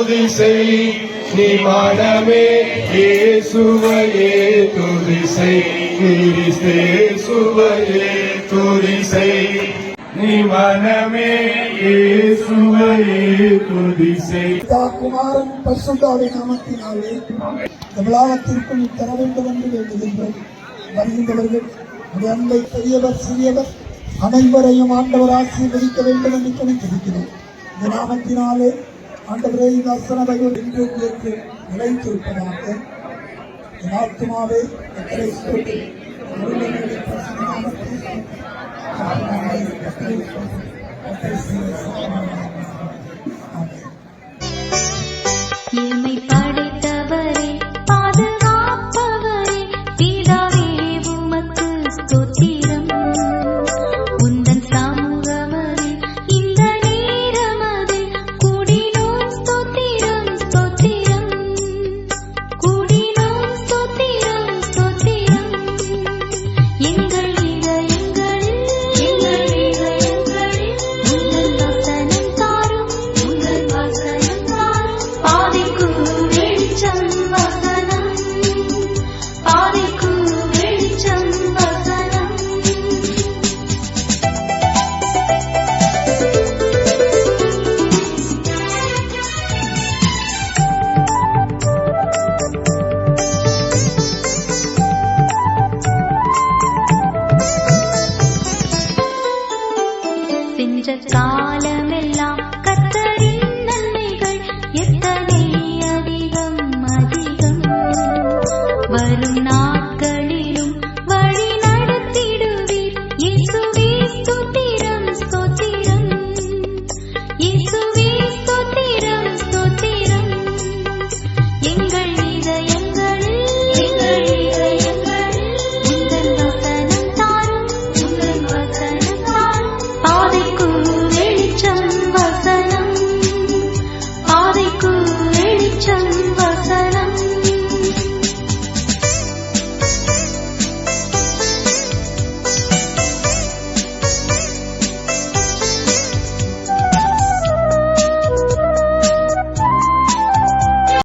துதி செய் நீ மனமே இயேசுவையே துதி செய் இயேசுவையே துதி செய் நீ மனமே இயேசுவையே துதி செய். குமாரன் பரிசுத்தாவின் நாமத்தினாலே தமிழகத்திற்குள் தர வேண்டும் என்று வேண்டுகின்றோம். வருகின்றவர்கள் அன்பை பெரியவர் சிறியவர் அனைவரையும் ஆண்டவர் ஆசீர்வதிக்க வேண்டும் என்று கணித்திருக்கிறோம். இந்த நாமத்தினாலே ஆண்டவரே இந்த அசனவைகள் இன்று ஏற்று நிலைத்திருப்பதாக என் ஆத்மாவே கத்தரை